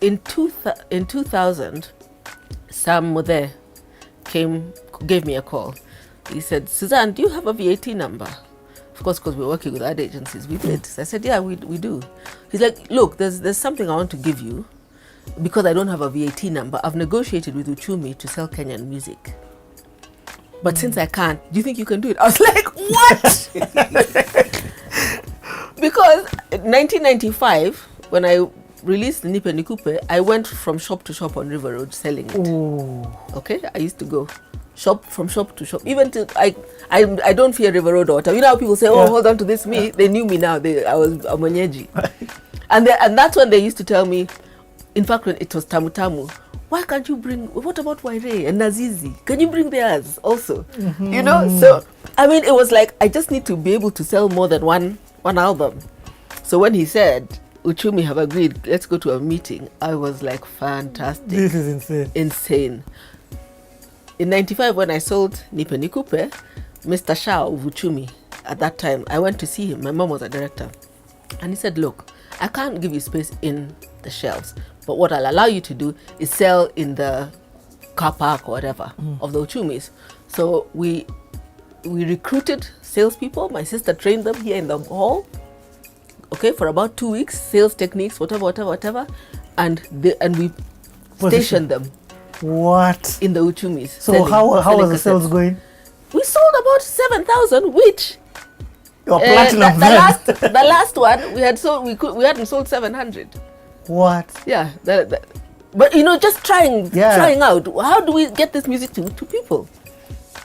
in 2000, Sam Mothe gave me a call. He said, Suzanne, do you have a VAT number? Of course, because we're working with ad agencies, we did. So I said, yeah, we do. He's like, look, there's something I want to give you. Because I don't have a VAT number, I've negotiated with Uchumi to sell Kenyan music. But since I can't, do you think you can do it? I was like, what? Because in 1995, when I released Nipe Nikupe, I went from shop to shop on River Road selling it. Ooh. Okay, I used to go from shop to shop. Even till I don't fear River Road or whatever. You know how people say, oh, hold on to this me. They knew me now. I was a mwenyeji. and that's when they used to tell me, in fact, when it was Tamu Tamu, why can't you bring, what about Waire and Nazizi? Can you bring theirs also? Mm-hmm. You know, so, I mean, it was like, I just need to be able to sell more than one album. So when he said, Uchumi have agreed, let's go to a meeting, I was like, fantastic. This is insane. Insane. In 95, when I sold Nipe Nikupe, Mr. Shah of Uchumi, at that time, I went to see him. My mom was a director. And he said, look, I can't give you space in the shelves, but what I'll allow you to do is sell in the car park or whatever of the Uchumis. So we recruited salespeople. My sister trained them here in the hall. Okay, for about 2 weeks, sales techniques, whatever, and we stationed them. What? In the Uchumis. So how was the sales going? We sold about 7,000, which your platinum. The last one we had sold, we hadn't sold 700. What? Yeah, but you know, just trying out. How do we get this music to people?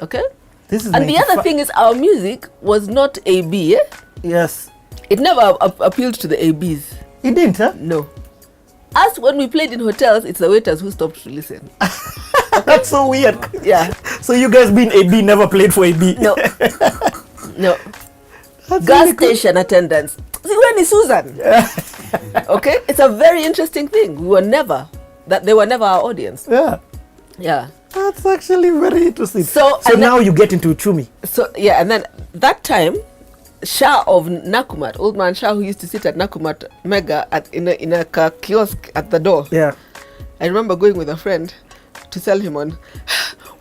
Okay. This is. And the other thing is, our music was not AB. Eh? Yes. It never appealed to the ABs. It didn't, huh? No. Us, when we played in hotels, it's the waiters who stopped to listen. That's so weird. Yeah. So you guys being AB never played for AB? No. No. That's Gas really station attendants. See, when is Susan? Okay? It's a very interesting thing. They were never our audience. Yeah. Yeah. That's actually very interesting. So now you get into Uchumi. So, yeah, and then that time, Shah of Nakumat, old man Shah, who used to sit at Nakumat Mega in a kiosk at the door. Yeah. I remember going with a friend to sell him on,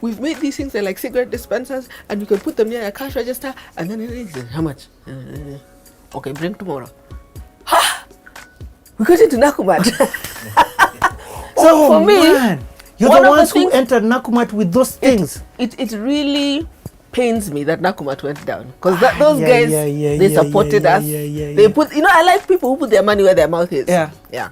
we've made these things, they're like cigarette dispensers, and you can put them near a cash register, and then he said, how much? Okay, bring tomorrow. We got into Nakumat. So for me, you're the ones who entered Nakumat with those things. It really pains me that Nakumat went down, because those guys, they supported us. They put, you know, I like people who put their money where their mouth is. Yeah. Yeah.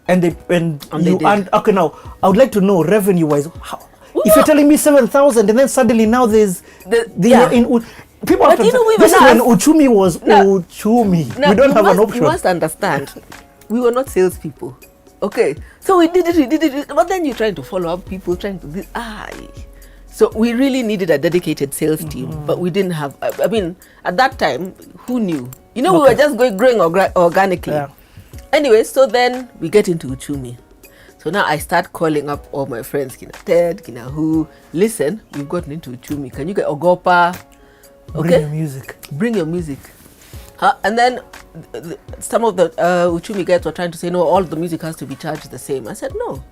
And you earned. Okay, now I would like to know revenue wise. If you're telling me 7,000 and then suddenly now there's people have to, this is when Uchumi was Uchumi. We don't have an option. You must understand, we were not salespeople. Okay, so we did it, but then you're trying to follow up people, trying to do. So we really needed a dedicated sales team, but we didn't have. I mean, at that time, who knew? You know, we were just growing organically. Yeah. Anyway, so then we get into Uchumi. So now I start calling up all my friends, Kina Ted, Kina who, listen, we've gotten into Uchumi. Can you get Ogopa? Okay? Bring your music. And then some of the Uchumi guys were trying to say, no, all the music has to be charged the same. I said, no.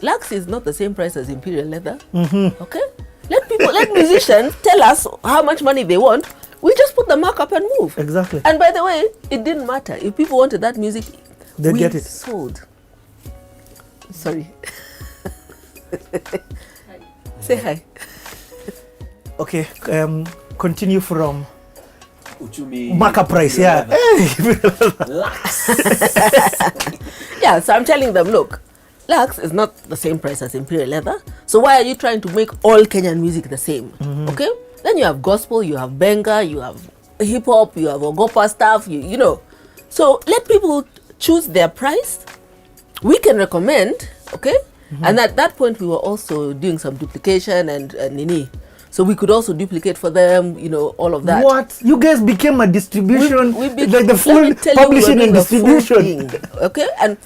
Lux is not the same price as Imperial Leather. Mm-hmm. Okay? Let musicians tell us how much money they want. We just put the markup and move. Exactly. And by the way, it didn't matter. If people wanted that music, they get it. Sold. Sorry. Say hi. Okay. Continue from Uchumi markup price. Yeah. Yeah. So I'm telling them, look, Lux is not the same price as Imperial Leather. So why are you trying to make all Kenyan music the same? Mm-hmm. Okay. Then you have gospel, you have benga, you have hip hop, you have Ogopa stuff. You know. So let people choose their price. We can recommend, okay? Mm-hmm. And at that point, we were also doing some duplication and nini. So we could also duplicate for them, you know, all of that. What? You guys became a distribution, like the full publishing and distribution. Okay? And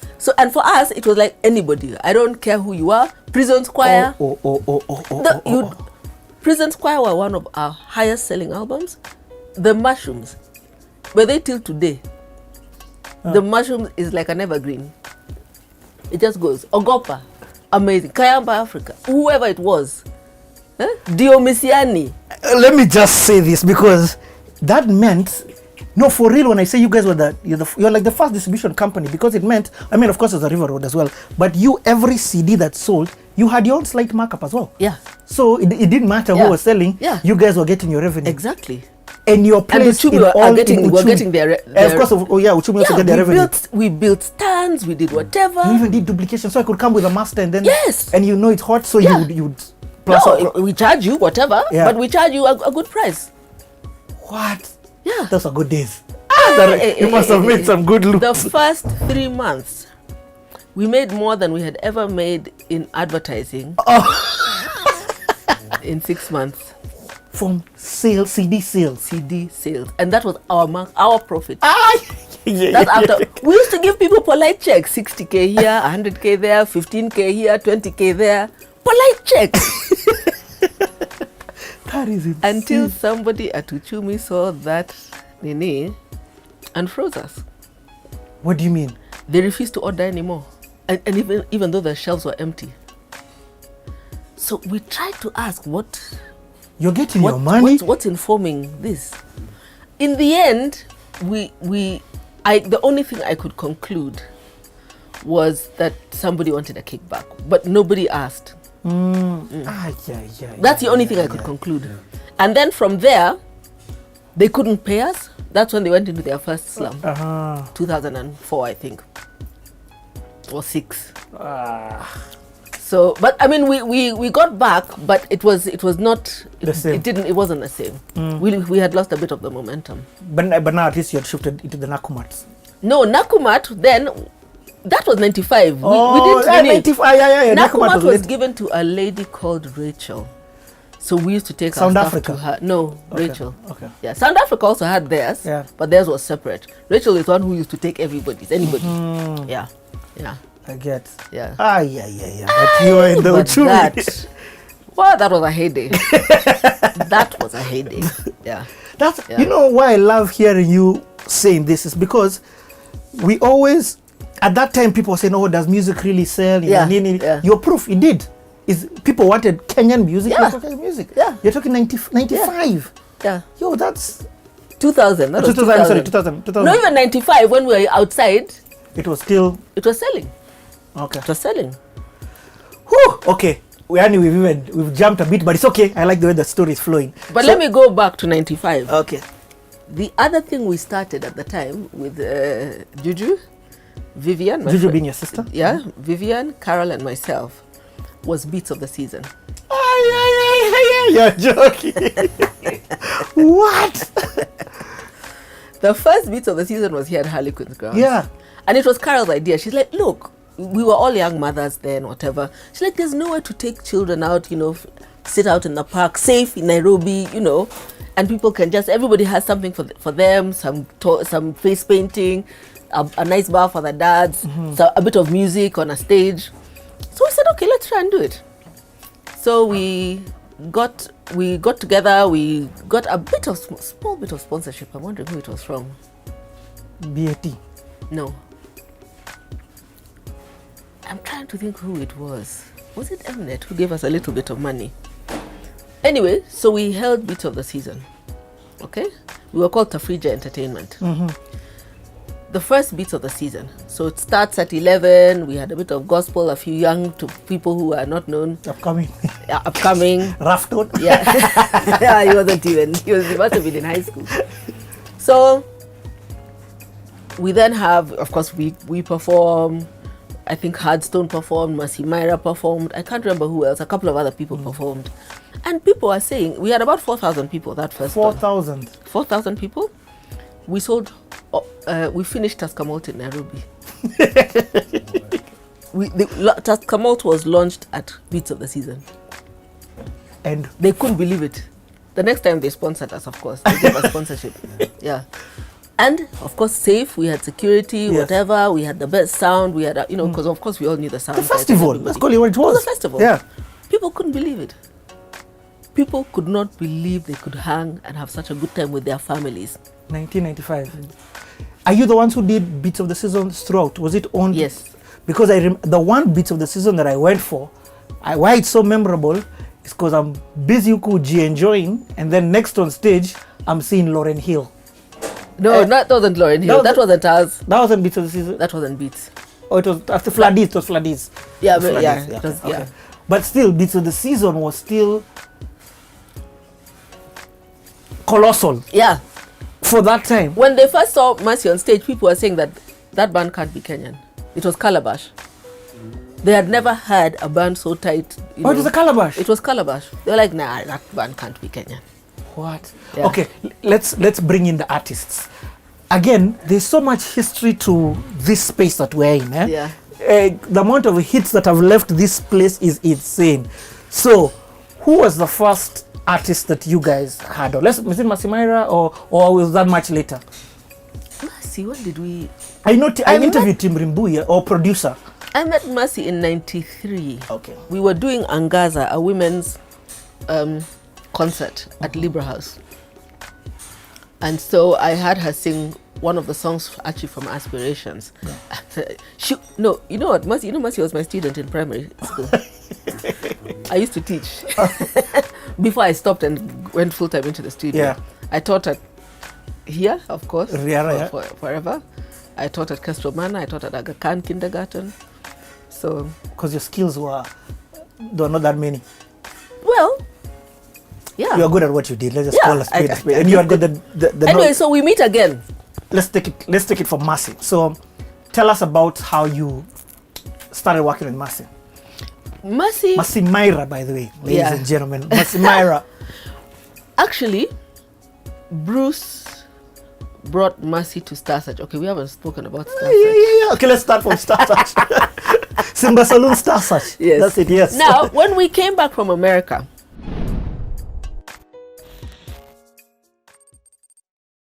for us, it was like anybody. I don't care who you are. Prison Squire. Prison Squire were one of our highest selling albums. The Mushrooms, were they till today? The Mushrooms is like an evergreen. It just goes. Ogopa, amazing. Kayamba Africa, whoever it was. Diomisiani. Let me just say this, because that meant, no, for real, when I say you guys were you're like the first distribution company, because it meant, I mean, of course, there's a River Road as well, but every CD that sold, you had your own slight markup as well. Yeah. So it didn't matter who was selling. Yeah. You guys were getting your revenue. Exactly. And your place and we're getting their of course, Uchumi also get their revenue. We built stands, we did whatever. You even did duplication, so I could come with a master and then... Yes. And you know it's hot, so you'd plus... No, we charge you whatever, but we charge you a good price. What? Yeah. Those are good days. You must have made some good looks. The first 3 months, we made more than we had ever made in advertising in 6 months. From sales, CD sales. And that was our profit. That's after. We used to give people polite checks, 60K here, 100K there, 15K here, 20K there. Polite checks. That is insane. Until somebody at Uchumi saw that nini and froze us. What do you mean? They refused to order anymore. And even though the shelves were empty. So we tried to ask what... You're getting your money? What's informing this? In the end, the only thing I could conclude was that somebody wanted a kickback, but nobody asked. That's the only thing I could conclude. Yeah. And then from there, they couldn't pay us. That's when they went into their first slum. 2004, I think, or 6. So, but I mean, we got back, but it was not the same. It wasn't the same. We had lost a bit of the momentum. But now at least you had shifted into the Nakumats. No, Nakumat then. That was 95. We didn't 95. Yeah. Nakumat was given to a lady called Rachel. So we used to take South our Africa. stuff to her. No, okay. Rachel. Okay. Yeah, South Africa also had theirs, but theirs was separate. Rachel is one who used to take anybody. Yeah. I get. Yeah. Yeah. But you were in the Uchumi. Well, that was a heyday. That was a heyday. Yeah. You know why I love hearing you saying this is because we always, at that time, people say, "Oh, does music really sell?" Your proof, it did. Is people wanted Kenyan music? Yeah. Kenyan music. Yeah. You're talking 95. Yeah. Yo, that's 2000. That was 2000. Sorry, 2000. No, even 95 when we were outside. It was still. It was selling. Okay. It was selling. Whew, okay. We've jumped a bit, but it's okay. I like the way the story is flowing. But let me go back to 95. Okay. The other thing we started at the time with Juju, Vivian. Juju being your sister? Yeah, Vivian, Carol, and myself was Beats of the Season. You're joking. What? The first Beats of the Season was here at Harlequin's grounds. Yeah. And it was Carol's idea. She's like, look, we were all young mothers then, whatever. She's like, there's nowhere to take children out, sit out in the park, safe in Nairobi, and people can everybody has something for them, some face painting, a nice bar for the dads, so a bit of music on a stage. So we said, okay, let's try and do it. So we got together, we got a small bit of sponsorship. I'm wondering who it was from. BAT? No. I'm trying to think who it was. Was it Mnet who gave us a little bit of money? Anyway, so we held Beats of the Season. Okay? We were called Tafrija Entertainment. The first Beats of the Season. So it starts at 11. We had a bit of gospel, a few young to people who are not known. Upcoming. Rough tone. Yeah. He wasn't even. He must have been in high school. So we then have, of course, we perform. I think Hardstone performed, Mercy Myra performed. I can't remember who else. A couple of other people performed. And people are saying, we had about 4,000 people that first 4,000? 4,000 people. We sold, we finished Taskamalt in Nairobi. Taskamalt was launched at Beats of the Season. And they couldn't believe it. The next time they sponsored us, of course. They gave us sponsorship. Yeah. And of course, safe. We had security, whatever. We had the best sound. We had, because of course we all knew the sound. The festival. Let's call it what it was. It was a festival. Yeah. People couldn't believe it. People could not believe they could hang and have such a good time with their families. 1995. Are you the ones who did Beats of the Season throughout? Was it on? Yes. because the one Beats of the Season that I went for, why it's so memorable is because I'm busy G enjoying, and then next on stage I'm seeing Lauryn Hill. No, that wasn't Lauryn Hill. That wasn't ours. That wasn't Beats of the Season. That wasn't Beats. Oh, it was after Fladiz. It was Fladiz. Yeah, it was but Fladiz, yeah, it was, okay. But still, Beats of the Season was still colossal. Yeah. For that time. When they first saw Mercy on stage, people were saying that that band can't be Kenyan. It was Calabash. They had never heard a band so tight. It was a Calabash? It was Calabash. They were like, nah, that band can't be Kenyan. What? Yeah. Okay, let's bring in the artists. Again, there's so much history to this space that we're in. Yeah. The amount of hits that have left this place is insane. So, who was the first artist that you guys had? Was it Mercy Myra or was that much later? Mercy, what did we... I interviewed Tim Rimbuya, or producer. I met Mercy in 93. Okay. We were doing Angaza, a women's concert at Libra House. And so I had her sing one of the songs actually from Aspirations. Yeah. You know what, Mercy was my student in primary school. I used to teach before I stopped and went full time into the studio. Yeah. I taught at here, of course, forever. I taught at Castro Mana. I taught at Aga Khan Kindergarten. So, because your skills were not that many. Well, yeah. You are good at what you did. Let's just call a spade a spade. And you are good at the anyway, so we meet again. Let's take it from Mercy. So, tell us about how you started working with Mercy. Mercy Myra, by the way, ladies and gentlemen. Mercy Myra. Actually, Bruce brought Mercy to Star Search. Okay, we haven't spoken about Star Search. Yeah. Okay, let's start from Star Search. Simba Saloon Star Search. Yes. That's it, yes. Now, when we came back from America,